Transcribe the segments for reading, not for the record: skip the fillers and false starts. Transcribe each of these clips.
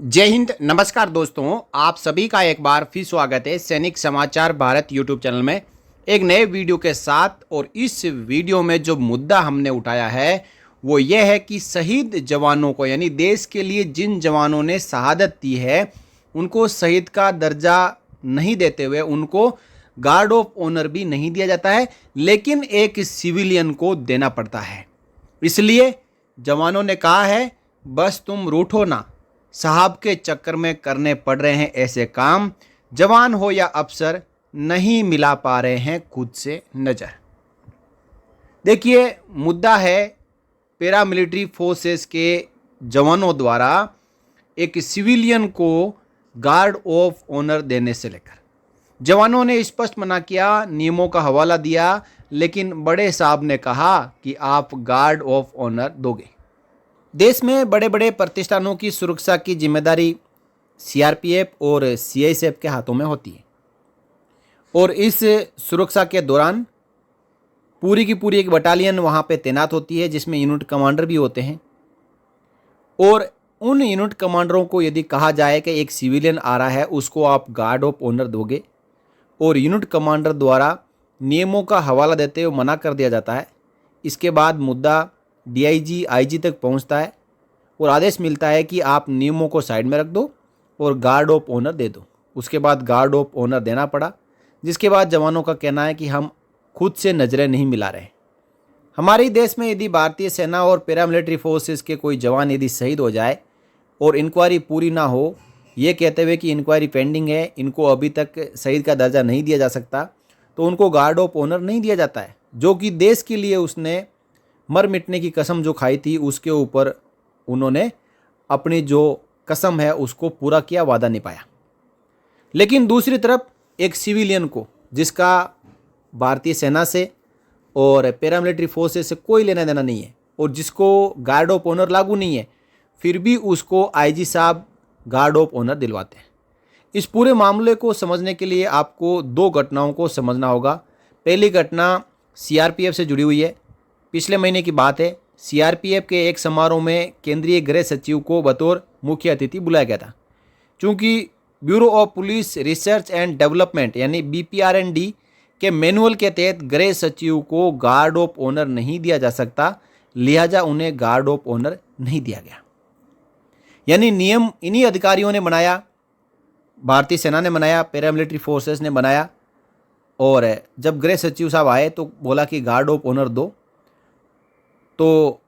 जय हिंद। नमस्कार दोस्तों, आप सभी का एक बार फिर स्वागत है सैनिक समाचार भारत यूट्यूब चैनल में एक नए वीडियो के साथ। और इस वीडियो में जो मुद्दा हमने उठाया है वो ये है कि शहीद जवानों को यानी देश के लिए जिन जवानों ने शहादत दी है उनको शहीद का दर्जा नहीं देते हुए उनको गार्ड ऑफ ऑनर भी नहीं दिया जाता है, लेकिन एक सिविलियन को देना पड़ता है। इसलिए जवानों ने कहा है बस तुम रूठो ना, साहब के चक्कर में करने पड़ रहे हैं ऐसे काम, जवान हो या अफसर नहीं मिला पा रहे हैं खुद से नज़र। देखिए, मुद्दा है पैरामिलिट्री फोर्सेस के जवानों द्वारा एक सिविलियन को गार्ड ऑफ ऑनर देने से लेकर जवानों ने स्पष्ट मना किया, नियमों का हवाला दिया, लेकिन बड़े साहब ने कहा कि आप गार्ड ऑफ ऑनर दोगे। देश में बड़े बड़े प्रतिष्ठानों की सुरक्षा की जिम्मेदारी सीआरपीएफ और सीआईएसएफ के हाथों में होती है, और इस सुरक्षा के दौरान पूरी की पूरी एक बटालियन वहाँ पे तैनात होती है जिसमें यूनिट कमांडर भी होते हैं। और उन यूनिट कमांडरों को यदि कहा जाए कि एक सिविलियन आ रहा है उसको आप गार्ड ऑफ ऑनर दोगे, और यूनिट कमांडर द्वारा नियमों का हवाला देते हुए मना कर दिया जाता है, इसके बाद मुद्दा डीआईजी आईजी तक पहुंचता है और आदेश मिलता है कि आप नियमों को साइड में रख दो और गार्ड ऑफ ऑनर दे दो। उसके बाद गार्ड ऑफ ऑनर देना पड़ा, जिसके बाद जवानों का कहना है कि हम खुद से नज़रें नहीं मिला रहे। हमारे देश में यदि भारतीय सेना और पैरामिलिट्री फोर्सेस के कोई जवान यदि शहीद हो जाए और इंक्वायरी पूरी ना हो, ये कहते हुए कि इंक्वायरी पेंडिंग है, इनको अभी तक शहीद का दर्जा नहीं दिया जा सकता, तो उनको गार्ड ऑफ ऑनर नहीं दिया जाता है, जो कि देश के लिए उसने मर मिटने की कसम जो खाई थी उसके ऊपर उन्होंने अपनी जो कसम है उसको पूरा किया, वादा निभाया। लेकिन दूसरी तरफ एक सिविलियन को जिसका भारतीय सेना से और पैरामिलिट्री फोर्सेस से कोई लेना देना नहीं है और जिसको गार्ड ऑफ ऑनर लागू नहीं है, फिर भी उसको आईजी साहब गार्ड ऑफ ऑनर दिलवाते हैं। इस पूरे मामले को समझने के लिए आपको दो घटनाओं को समझना होगा। पहली घटना सीआरपीएफ से जुड़ी हुई है। पिछले महीने की बात है, सीआरपीएफ के एक समारोह में केंद्रीय गृह सचिव को बतौर मुख्य अतिथि बुलाया गया था। चूंकि bureau of police research and development यानी BPR&D के मैनुअल के तहत गृह सचिव को गार्ड ऑफ ऑनर नहीं दिया जा सकता, लिहाजा उन्हें गार्ड ऑफ ऑनर नहीं दिया गया। यानी नियम इन्हीं अधिकारियों ने बनाया, भारतीय सेना ने बनाया, पैरामिलिट्री फोर्सेस ने बनाया, और जब गृह सचिव साहब आए तो बोला कि गार्ड ऑफ ऑनर दो, तो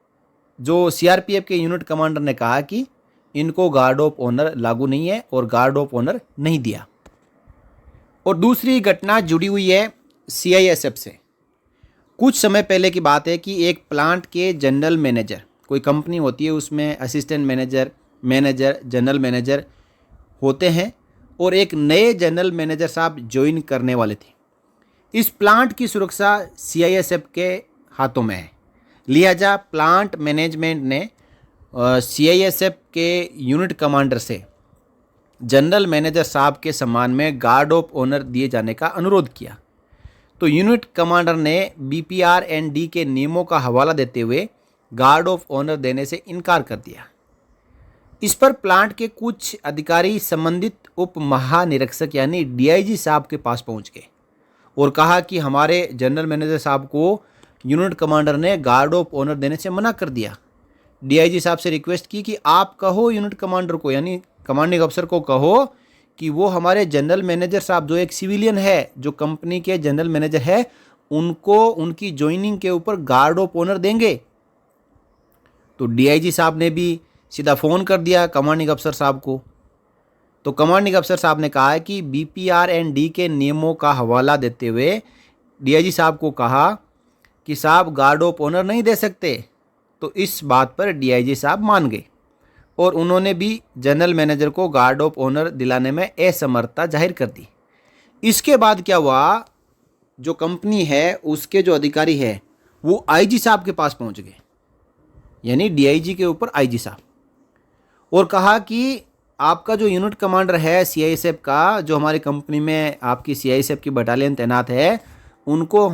जो सीआरपीएफ के यूनिट कमांडर ने कहा कि इनको गार्ड ऑफ ऑनर लागू नहीं है और गार्ड ऑफ ऑनर नहीं दिया। और दूसरी घटना जुड़ी हुई है सीआईएसएफ से। कुछ समय पहले की बात है कि एक प्लांट के जनरल मैनेजर, कोई कंपनी होती है उसमें असिस्टेंट मैनेजर, जनरल मैनेजर होते हैं, और एक नए जनरल मैनेजर साहब ज्वाइन करने वाले थे। इस प्लांट की सुरक्षा सीआईएसएफ के हाथों में है, लिहाजा प्लांट मैनेजमेंट ने सीआईएसएफ के यूनिट कमांडर से जनरल मैनेजर साहब के सम्मान में गार्ड ऑफ ऑनर दिए जाने का अनुरोध किया। तो यूनिट कमांडर ने BPR&D के नियमों का हवाला देते हुए गार्ड ऑफ ऑनर देने से इनकार कर दिया। इस पर प्लांट के कुछ अधिकारी संबंधित उप महानिरीक्षक यानी डीआईजी साहब के पास पहुंच गए और कहा कि हमारे जनरल मैनेजर साहब को यूनिट कमांडर ने गार्ड ऑफ ऑनर देने से मना कर दिया। डीआईजी साहब से रिक्वेस्ट की कि आप कहो यूनिट कमांडर को यानी कमांडिंग अफसर को कहो कि वो हमारे जनरल मैनेजर साहब जो एक सिविलियन है, जो कंपनी के जनरल मैनेजर है, उनको उनकी ज्वाइनिंग के ऊपर गार्ड ऑफ ऑनर देंगे। तो डीआईजी साहब ने भी सीधा फ़ोन कर दिया कमांडिंग अफसर साहब को। तो कमांडिंग अफसर साहब ने कहा है कि BPR&D के नियमों का हवाला देते हुए डीआईजी साहब को कहा कि साहब गार्ड ऑफ ऑनर नहीं दे सकते। तो इस बात पर डीआईजी साहब मान गए और उन्होंने भी जनरल मैनेजर को गार्ड ऑफ ऑनर दिलाने में असमर्थता जाहिर कर दी। इसके बाद क्या हुआ, जो कंपनी है उसके जो अधिकारी है वो आईजी साहब के पास पहुंच गए, यानी डीआईजी के ऊपर आईजी साहब, और कहा कि आपका जो यूनिट कमांडर है सीआईएसएफ का, जो हमारी कंपनी में आपकी सीआईएसएफ की बटालियन तैनात है, उनको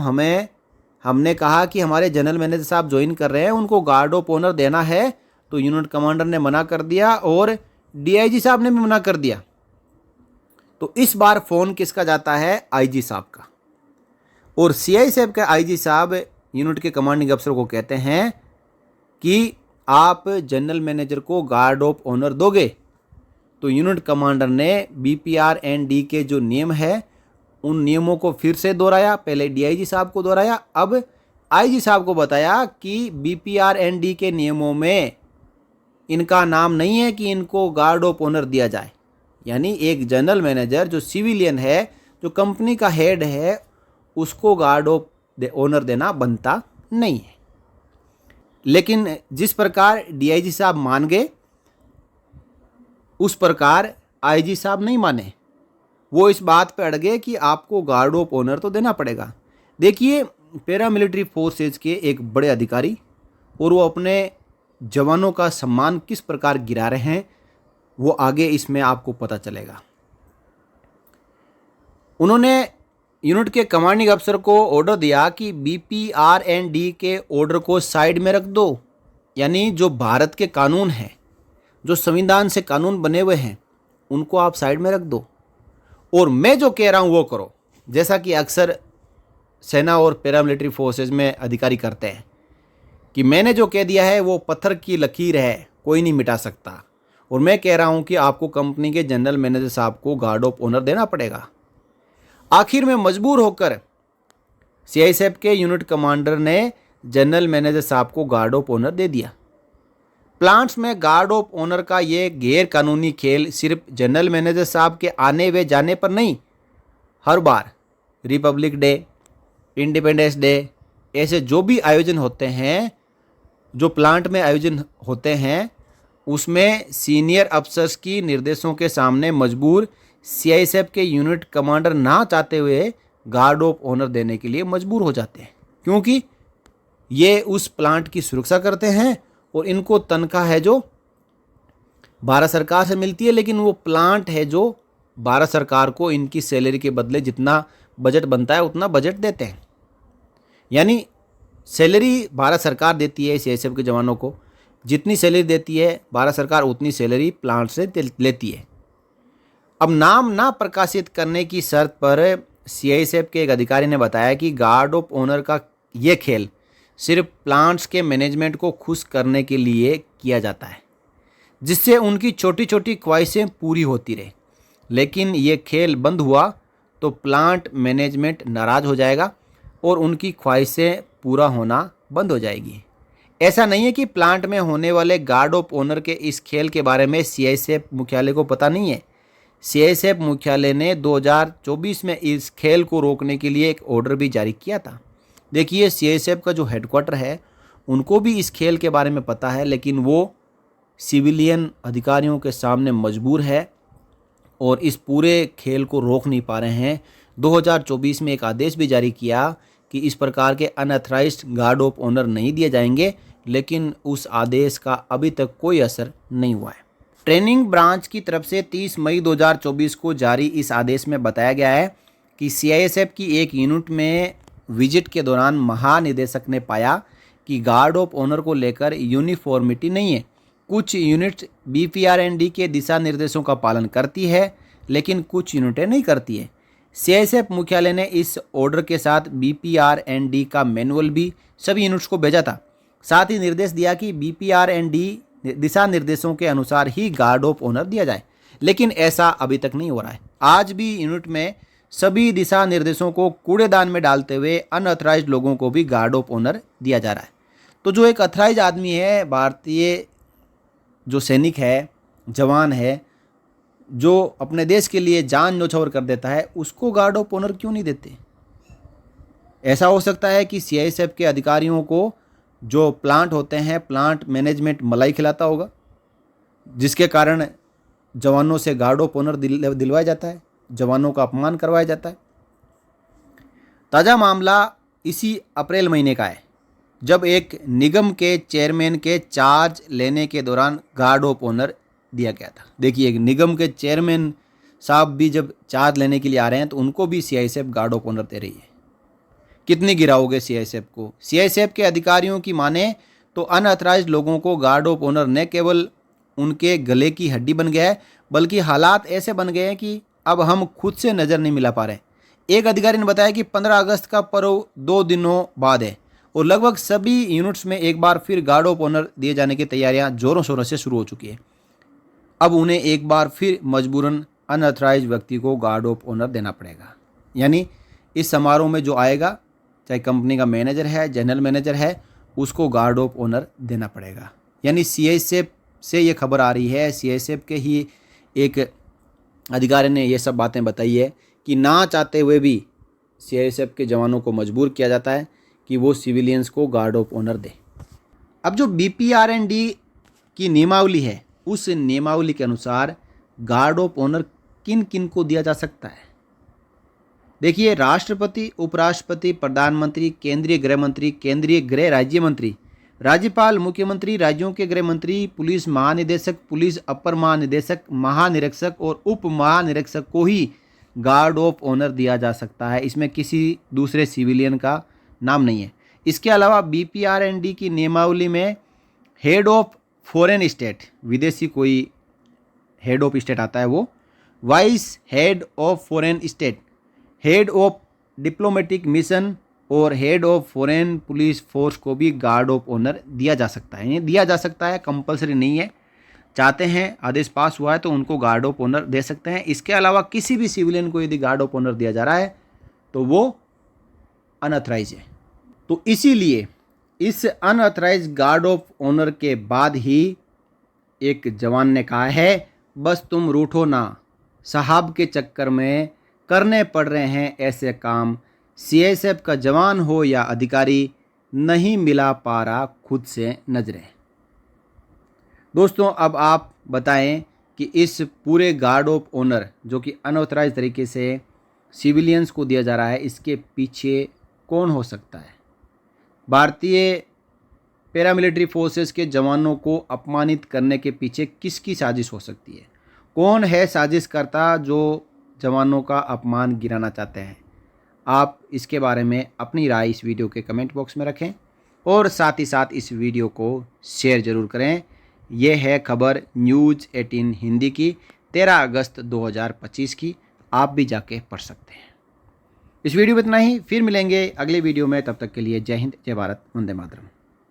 हमने कहा कि हमारे जनरल मैनेजर साहब ज्वाइन कर रहे हैं, उनको गार्ड ऑफ ऑनर देना है, तो यूनिट कमांडर ने मना कर दिया और डीआईजी साहब ने भी मना कर दिया। तो इस बार फ़ोन किसका जाता है? आईजी साहब का। और सीआईएसएफ के आईजी साहब यूनिट के कमांडिंग अफसर को कहते हैं कि आप जनरल मैनेजर को गार्ड ऑफ ऑनर दोगे। तो यूनिट कमांडर ने बीपीआर&डी के जो नियम है उन नियमों को फिर से दोहराया। पहले डीआईजी साहब को दोहराया, अब आईजी साहब को बताया कि बीपीआर&डी के नियमों में इनका नाम नहीं है कि इनको गार्ड ऑफ ऑनर दिया जाए। यानी एक जनरल मैनेजर जो सिविलियन है, जो कंपनी का हेड है, उसको गार्ड ऑफ ऑनर देना बनता नहीं है। लेकिन जिस प्रकार डीआईजी साहब मान गए उस प्रकार आईजी साहब नहीं माने। वो इस बात पे अड़ गए कि आपको गार्ड ऑफ ऑनर तो देना पड़ेगा। देखिए, पैरामिलिट्री फोर्सेज के एक बड़े अधिकारी और वो अपने जवानों का सम्मान किस प्रकार गिरा रहे हैं वो आगे इसमें आपको पता चलेगा। उन्होंने यूनिट के कमांडिंग अफसर को ऑर्डर दिया कि बीपीआर&डी के ऑर्डर को साइड में रख दो। यानी जो भारत के कानून हैं, जो संविधान से कानून बने हुए हैं, उनको आप साइड में रख दो और मैं जो कह रहा हूँ वो करो। जैसा कि अक्सर सेना और पैरामिलिट्री फोर्सेज में अधिकारी करते हैं कि मैंने जो कह दिया है वो पत्थर की लकीर है, कोई नहीं मिटा सकता। और मैं कह रहा हूँ कि आपको कंपनी के जनरल मैनेजर साहब को गार्ड ऑफ ऑनर देना पड़ेगा। आखिर में मजबूर होकर सीआईएसएफ के यूनिट कमांडर ने जनरल मैनेजर साहब को गार्ड ऑफ ऑनर दे दिया। प्लांट्स में गार्ड ऑफ ऑनर का ये गैर कानूनी खेल सिर्फ जनरल मैनेजर साहब के आने व जाने पर नहीं, हर बार रिपब्लिक डे, इंडिपेंडेंस डे, ऐसे जो भी आयोजन होते हैं, जो प्लांट में आयोजन होते हैं, उसमें सीनियर अफसर्स की निर्देशों के सामने मजबूर सीआईएसएफ के यूनिट कमांडर ना चाहते हुए गार्ड ऑफ ऑनर देने के लिए मजबूर हो जाते हैं, क्योंकि ये उस प्लांट की सुरक्षा करते हैं और इनको तनख्वाह है जो भारत सरकार से मिलती है, लेकिन वो प्लांट है जो भारत सरकार को इनकी सैलरी के बदले जितना बजट बनता है उतना बजट देते हैं। यानी सैलरी भारत सरकार देती है सीआईएसएफ के जवानों को, जितनी सैलरी देती है भारत सरकार उतनी सैलरी प्लांट से लेती है। अब नाम ना प्रकाशित करने की शर्त पर सीआईएसएफ के एक अधिकारी ने बताया कि गार्ड ऑफ ऑनर का ये खेल सिर्फ प्लांट्स के मैनेजमेंट को खुश करने के लिए किया जाता है, जिससे उनकी छोटी छोटी ख्वाहिशें पूरी होती रहे। लेकिन ये खेल बंद हुआ तो प्लांट मैनेजमेंट नाराज़ हो जाएगा और उनकी ख्वाहिशें पूरा होना बंद हो जाएगी। ऐसा नहीं है कि प्लांट में होने वाले गार्ड ऑफ ऑनर के इस खेल के बारे में सीआईएसएफ मुख्यालय को पता नहीं है। सीआईएसएफ मुख्यालय ने 2024 में इस खेल को रोकने के लिए एक ऑर्डर भी जारी किया था। देखिए, सीआईएसएफ का जो हेडक्वार्टर है उनको भी इस खेल के बारे में पता है, लेकिन वो सिविलियन अधिकारियों के सामने मजबूर है और इस पूरे खेल को रोक नहीं पा रहे हैं। 2024 में एक आदेश भी जारी किया कि इस प्रकार के अनऑथराइज्ड गार्ड ऑफ ऑनर नहीं दिए जाएंगे, लेकिन उस आदेश का अभी तक कोई असर नहीं हुआ है। ट्रेनिंग ब्रांच की तरफ से 30 मई 2024 को जारी इस आदेश में बताया गया है कि सीआईएसएफ की एक यूनिट में विजिट के दौरान महानिदेशक ने पाया कि गार्ड ऑफ ऑनर को लेकर यूनिफॉर्मिटी नहीं है। कुछ यूनिट्स बीपीआर&डी के दिशा निर्देशों का पालन करती है, लेकिन कुछ यूनिटें नहीं करती है। सीआईएसएफ मुख्यालय ने इस ऑर्डर के साथ बीपीआर&डी का मैनुअल भी सभी यूनिट्स को भेजा था। साथ ही निर्देश दिया कि बीपीआर&डी दिशा निर्देशों के अनुसार ही गार्ड ऑफ ऑनर दिया जाए, लेकिन ऐसा अभी तक नहीं हो रहा है। आज भी यूनिट में सभी दिशा निर्देशों को कूड़ेदान में डालते हुए अनऑथराइज्ड लोगों को भी गार्ड ऑफ ऑनर दिया जा रहा है। तो जो एक अथराइज आदमी है, भारतीय जो सैनिक है, जवान है, जो अपने देश के लिए जान न्योछावर कर देता है, उसको गार्ड ऑफ ऑनर क्यों नहीं देते? ऐसा हो सकता है कि सीआईएसएफ के अधिकारियों को जो प्लांट होते हैं, प्लांट मैनेजमेंट मलाई खिलाता होगा, जिसके कारण जवानों से गार्ड ऑफ ऑनर दिलवाया जाता है, जवानों का अपमान करवाया जाता है। ताज़ा मामला इसी अप्रैल महीने का है, जब एक निगम के चेयरमैन के चार्ज लेने के दौरान गार्ड ऑफ ऑनर दिया गया था। देखिए, एक निगम के चेयरमैन साहब भी जब चार्ज लेने के लिए आ रहे हैं तो उनको भी सीआईएसएफ गार्ड ऑफ ऑनर दे रही है। कितनी गिराओगे सीआईएसएफ को? सीआईएसएफ के अधिकारियों की माने तो अनऑथराइज्ड लोगों को गार्ड ऑफ ऑनर न केवल उनके गले की हड्डी बन गया है, बल्कि हालात ऐसे बन गए हैं कि अब हम खुद से नज़र नहीं मिला पा रहे। एक अधिकारी ने बताया कि 15 अगस्त का पर्व 2 दिनों बाद है और लगभग सभी यूनिट्स में एक बार फिर गार्ड ऑफ ऑनर दिए जाने की तैयारियां जोरों शोरों से शुरू हो चुकी है। अब उन्हें एक बार फिर मजबूरन अनऑथराइज्ड व्यक्ति को गार्ड ऑफ ऑनर देना पड़ेगा। यानी इस समारोह में जो आएगा, चाहे कंपनी का मैनेजर है, जनरल मैनेजर है, उसको गार्ड ऑफ ऑनर देना पड़ेगा। यानी सीआईएसएफ से ये खबर आ रही है, सीआईएसएफ के ही एक अधिकारी ने ये सब बातें बताई है कि ना चाहते हुए भी सीआईएसएफ के जवानों को मजबूर किया जाता है कि वो सिविलियंस को गार्ड ऑफ ऑनर दें। अब जो बीपीआरएनडी की नियमावली है, उस नियमावली के अनुसार गार्ड ऑफ ऑनर किन किन को दिया जा सकता है। देखिए, राष्ट्रपति, उपराष्ट्रपति, प्रधानमंत्री, केंद्रीय गृह मंत्री, केंद्रीय गृह राज्य मंत्री, राज्यपाल, मुख्यमंत्री, राज्यों के गृह मंत्री, पुलिस महानिदेशक, पुलिस अपर महानिदेशक, महानिरीक्षक और उप महानिरीक्षक को ही गार्ड ऑफ ऑनर दिया जा सकता है। इसमें किसी दूसरे सिविलियन का नाम नहीं है। इसके अलावा बीपीआरएनडी की नियमावली में हेड ऑफ फॉरेन स्टेट, विदेशी कोई हेड ऑफ स्टेट आता है वो, vice head of foreign state, head of diplomatic mission और head of foreign police force को भी गार्ड ऑफ ऑनर दिया जा सकता है। ये दिया जा सकता है, कंपलसरी नहीं है। चाहते हैं, आदेश पास हुआ है तो उनको गार्ड ऑफ ऑनर दे सकते हैं। इसके अलावा किसी भी सिविलियन को यदि गार्ड ऑफ ऑनर दिया जा रहा है तो वो अनऑथराइज है। तो इसीलिए इस अनऑथराइज गार्ड ऑफ ऑनर के बाद ही एक जवान ने कहा है, बस तुम रूठो ना, साहब के चक्कर में करने पड़ रहे हैं ऐसे काम। सीआईएसएफ का जवान हो या अधिकारी, नहीं मिला पा रहा खुद से नजरें। दोस्तों, अब आप बताएं कि इस पूरे गार्ड ऑफ ऑनर जो कि अनऑथराइज तरीके से सिविलियंस को दिया जा रहा है, इसके पीछे कौन हो सकता है। भारतीय पैरामिलिट्री फोर्सेस के जवानों को अपमानित करने के पीछे किसकी साजिश हो सकती है। कौन है साजिशकर्ता जो जवानों का अपमान गिराना चाहते हैं। आप इसके बारे में अपनी राय इस वीडियो के कमेंट बॉक्स में रखें और साथ ही साथ इस वीडियो को शेयर ज़रूर करें। यह है खबर न्यूज़ 18 हिंदी की 13 अगस्त 2025 की। आप भी जाके पढ़ सकते हैं। इस वीडियो में इतना ही, फिर मिलेंगे अगले वीडियो में। तब तक के लिए जय हिंद, जय भारत, वंदे मातरम।